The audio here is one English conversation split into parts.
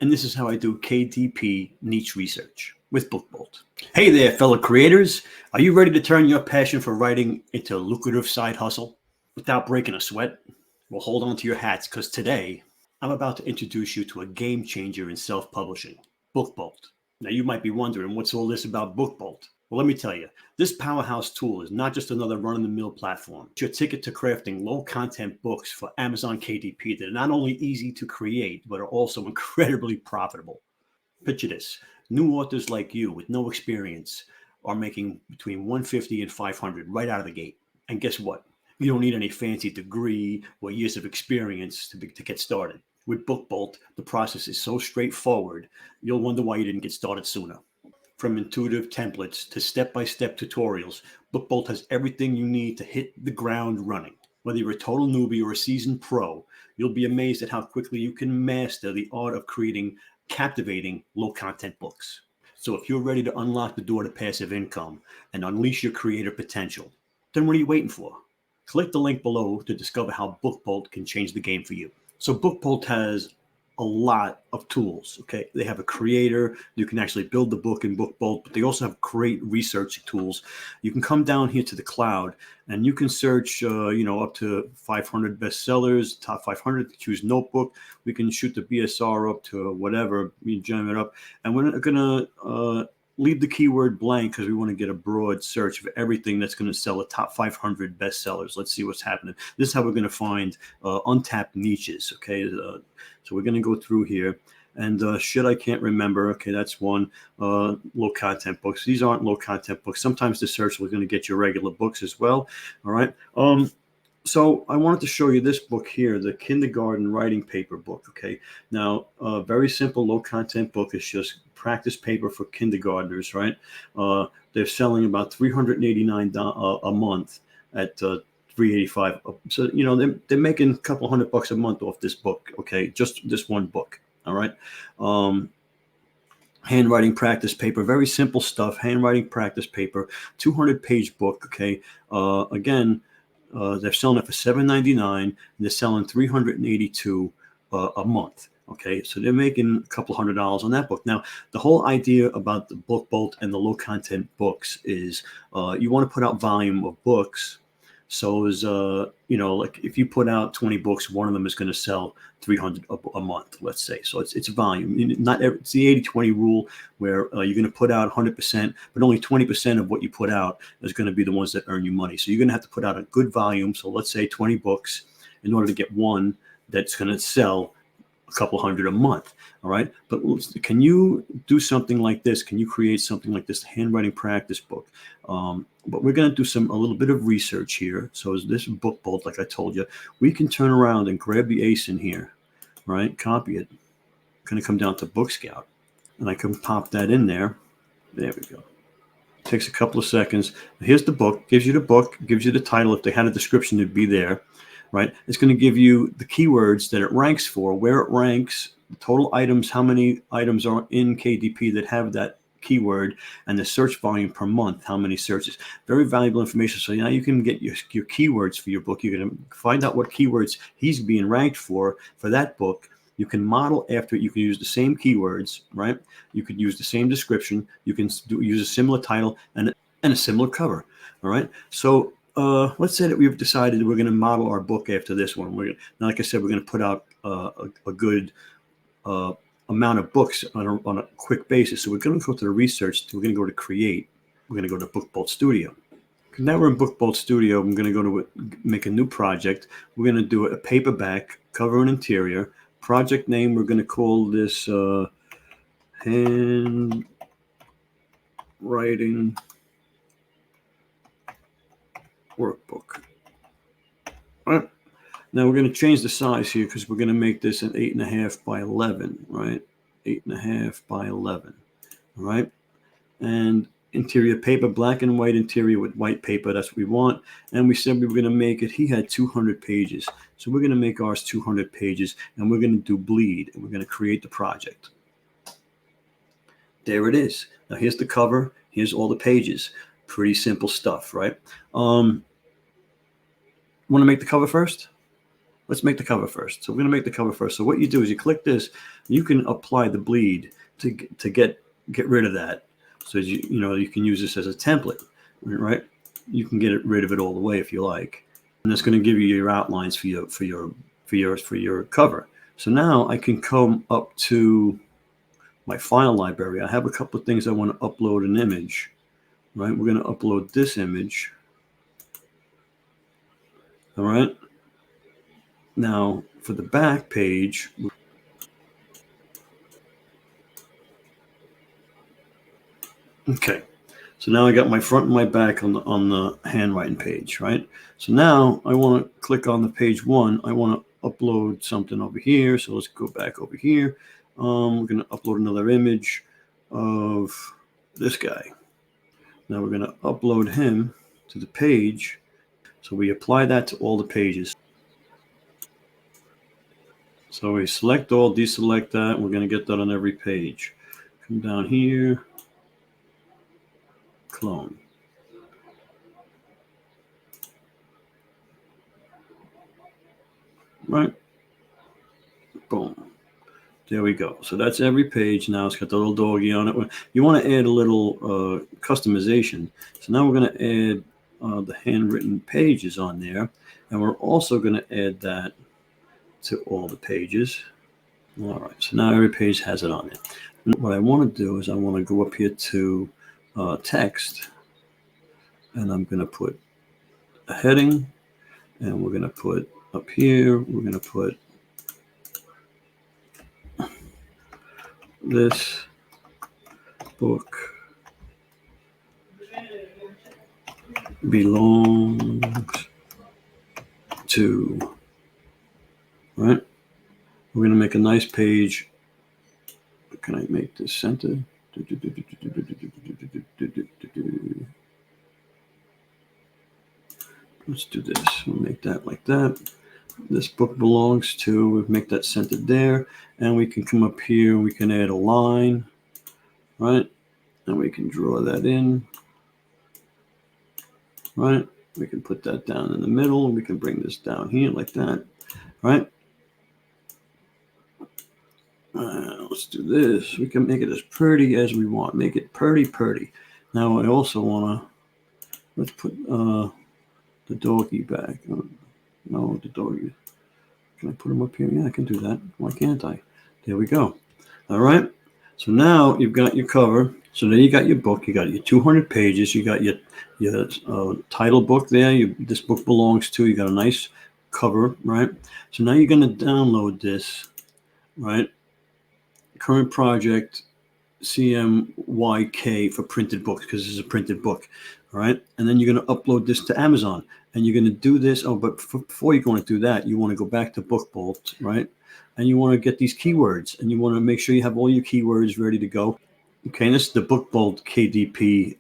and this is how I do KDP niche research with BookBolt. Hey there, fellow creators. Are you ready to turn your passion for writing into a lucrative side hustle without breaking a sweat? Well, hold on to your hats, because today I'm about to introduce you to a game changer in self-publishing, BookBolt. Now, you might be wondering, what's all this about BookBolt? Well, let me tell you, this powerhouse tool is not just another run-of-the-mill platform. It's your ticket to crafting low-content books for Amazon KDP that are not only easy to create, but are also incredibly profitable. Picture this. New authors like you with no experience are making between 150 and 500 right out of the gate. And guess what? You don't need any fancy degree or years of experience to get started. With BookBolt, the process is so straightforward, you'll wonder why you didn't get started sooner. From intuitive templates to step-by-step tutorials, BookBolt has everything you need to hit the ground running. Whether you're a total newbie or a seasoned pro, you'll be amazed at how quickly you can master the art of creating captivating low-content books. So if you're ready to unlock the door to passive income and unleash your creative potential, then what are you waiting for? Click the link below to discover how BookBolt can change the game for you. So BookBolt has a lot of tools. Okay, they have a creator. You can actually build the book in BookBolt, but they also have great research tools. You can come down here to the cloud and you can search, up to 500 bestsellers, top 500. Choose notebook. We can shoot the BSR up to whatever, we jam it up, and we're not gonna leave the keyword blank because we want to get a broad search of everything that's going to sell the top 500 bestsellers. Let's see what's happening. This is how we're going to find untapped niches. Okay, so we're going to go through here, and shit I can't remember. Okay, that's one. Low content books. These aren't low content books. Sometimes the search is going to get your regular books as well. All right. So I wanted to show you this book here, the kindergarten writing paper book. Okay, now very simple, low content book. It's just practice paper for kindergartners, right? They're selling about $389 a month at $385. So they're making a couple $100 a month off this book. Okay, just this one book. All right. Handwriting practice paper, very simple stuff. Handwriting practice paper, 200-page book. Okay, again. They're selling it for $7.99, and they're selling $382 a month. Okay, so they're making a couple $100 on that book. Now, the whole idea about the BookBolt and the low content books is you want to put out volume of books. So is like if you put out 20 books, one of them is going to sell 300 a month, let's say. So it's volume. It's the 80-20 rule, where you're going to put out 100%, but only 20% of what you put out is going to be the ones that earn you money. So you're going to have to put out a good volume. So let's say 20 books in order to get one that's going to sell a couple hundred a month. All right. But can you do something like this? Can you create something like this handwriting practice book? But we're going to do a little bit of research here. So is this BookBolt, like I told you, we can turn around and grab the ace in here, right? Copy it. Going to come down to Book Scout, and I can pop that in there. There we go. Takes a couple of seconds. Here's the book. Gives you the book. Gives you the title. If they had a description, it'd be there, right? It's going to give you the keywords that it ranks for, where it ranks, the total items, how many items are in KDP that have that keyword, and the search volume per month, how many searches. Very valuable information. So now you can get your keywords for your book. You're going to find out what keywords he's being ranked for that book. You can model after it. You can use the same keywords, right? You could use the same description. You can use a similar title and a similar cover. All right. So let's say that we've decided we're going to model our book after this one. Now, like I said, we're going to put out a good amount of books on a quick basis. So we're going to go to the research. We're going to go to create. We're going to go to BookBolt Studio. Now we're in BookBolt Studio. I'm going to go to make a new project. We're going to do a paperback, cover and interior. Project name, we're going to call this handwriting workbook. All right. Now we're going to change the size here because we're going to make this an 8.5 by 11, right? 8.5 by 11. All right. And interior paper, black and white interior with white paper. That's what we want. And we said we were going to make it. He had 200 pages. So we're going to make ours 200 pages, and we're going to do bleed, and we're going to create the project. There it is. Now here's the cover. Here's all the pages. Pretty simple stuff, right? Want to make the cover first? let's make the cover first. So we're going to make the cover first. So what you do is you click this. You can apply the bleed to get rid of that. So you can use this as a template, right? You can get rid of it all the way if you like, and that's going to give you your outlines for your cover. So now I can come up to my file library. I have a couple of things I want to upload an image, right? We're going to upload this image. All right. Now for the back page, okay. So now I got my front and my back on the handwriting page, right? So now I want to click on the page one. I want to upload something over here. So let's go back over here. We're going to upload another image of this guy. Now we're going to upload him to the page. So we apply that to all the pages. So we select all, deselect that. We're going to get that on every page. Come down here, clone. Right? Boom. There we go. So that's every page. Now it's got the little doggy on it. You want to add a little customization. So now we're going to add the handwritten pages on there. And we're also going to add that to all the pages. All right. So now every page has it on it. And what I want to do is I want to go up here to text. And I'm going to put a heading. And we're going to put up here, we're going to put this book belongs to, right? We're going to make a nice page. Can I make this center? Let's do this. We'll make that like that. This book belongs to, we'll make that centered there. And we can come up here, we can add a line, right? And we can draw that in, right? We can put that down in the middle. We can bring this down here like that, right? Let's do this. We can make it as pretty as we want. Make it pretty. Now I also want to, let's put the doggy back. No, the doggy. Can I put him up here? Yeah, I can do that. Why can't I? There we go. All right. So now you've got your cover. So then you got your book. You got your 200 pages. You got your title book there. This book belongs to. You got a nice cover, right? So now you're going to download this, right? Current project CMYK for printed books, because this is a printed book. All right. And then you're going to upload this to Amazon. And you're going to do this. Oh, but before you're going to do that, you want to go back to BookBolt, right? And you want to get these keywords, and you want to make sure you have all your keywords ready to go. Okay, and this is the BookBolt KDP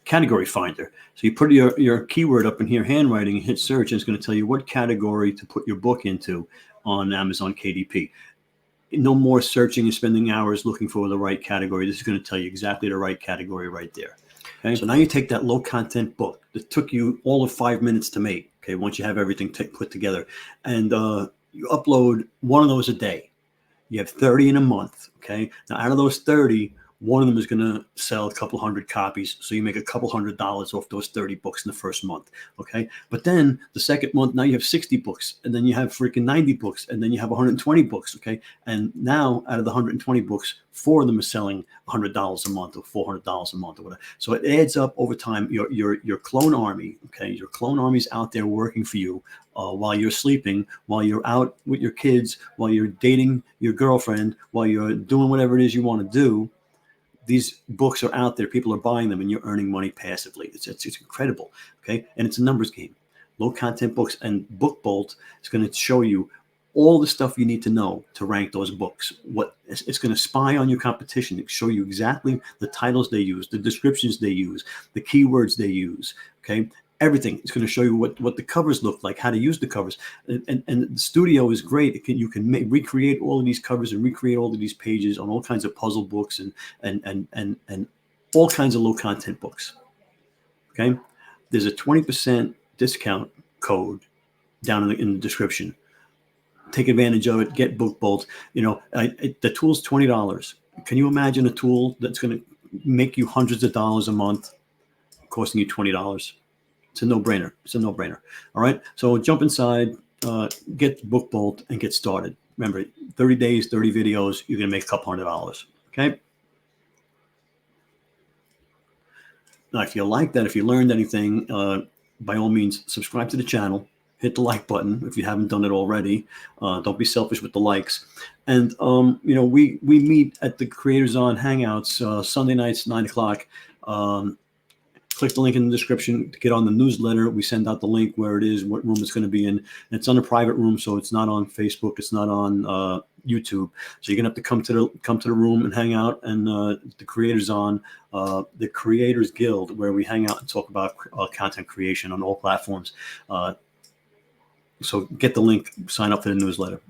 category finder. So you put your keyword up in here, handwriting, and hit search, and it's going to tell you what category to put your book into on Amazon KDP. No more searching and spending hours looking for the right category. This is going to tell you exactly the right category right there. Okay, so now you take that low content book that took you all of 5 minutes to make. Okay, once you have everything put together, and you upload one of those a day. You have 30 in a month. Okay, now out of those 30, one of them is going to sell a couple hundred copies. So you make a couple $100s off those 30 books in the first month. Okay. But then the second month, now you have 60 books, and then you have freaking 90 books, and then you have 120 books. Okay. And now out of the 120 books, 4 of them are selling $100 a month or $400 a month or whatever. So it adds up over time. Your clone army. Okay. Your clone army's out there working for you while you're sleeping, while you're out with your kids, while you're dating your girlfriend, while you're doing whatever it is you want to do. These books are out there. People are buying them, and you're earning money passively. It's incredible. Okay. And it's a numbers game. Low content books, and BookBolt is going to show you all the stuff you need to know to rank those books. What it's going to spy on your competition. It show you exactly the titles they use, the descriptions they use, the keywords they use. Okay. Everything. It's going to show you what the covers look like, how to use the covers. And the studio is great. You can recreate all of these covers and recreate all of these pages on all kinds of puzzle books and all kinds of low content books. Okay. There's a 20% discount code down in the description. take advantage of it. Get Book Bolt. The tool's $20. Can you imagine a tool that's going to make you hundreds of dollars a month, costing you $20? It's a no-brainer. It's a no-brainer. All right. So jump inside, get Book Bolt, and get started. Remember, 30 days, 30 videos. You're going to make a couple $100. Okay. Now, if you like that, if you learned anything, by all means, subscribe to the channel. Hit the like button if you haven't done it already. Don't be selfish with the likes. And we meet at the Creators On Hangouts Sunday nights, 9 o'clock. Click the link in the description to get on the newsletter. We send out the link where it is, what room it's going to be in. And it's on a private room, so it's not on Facebook. It's not on YouTube. So you're gonna have to come to the room and hang out. And the Creators On the Creators Guild, where we hang out and talk about content creation on all platforms. So get the link, sign up for the newsletter.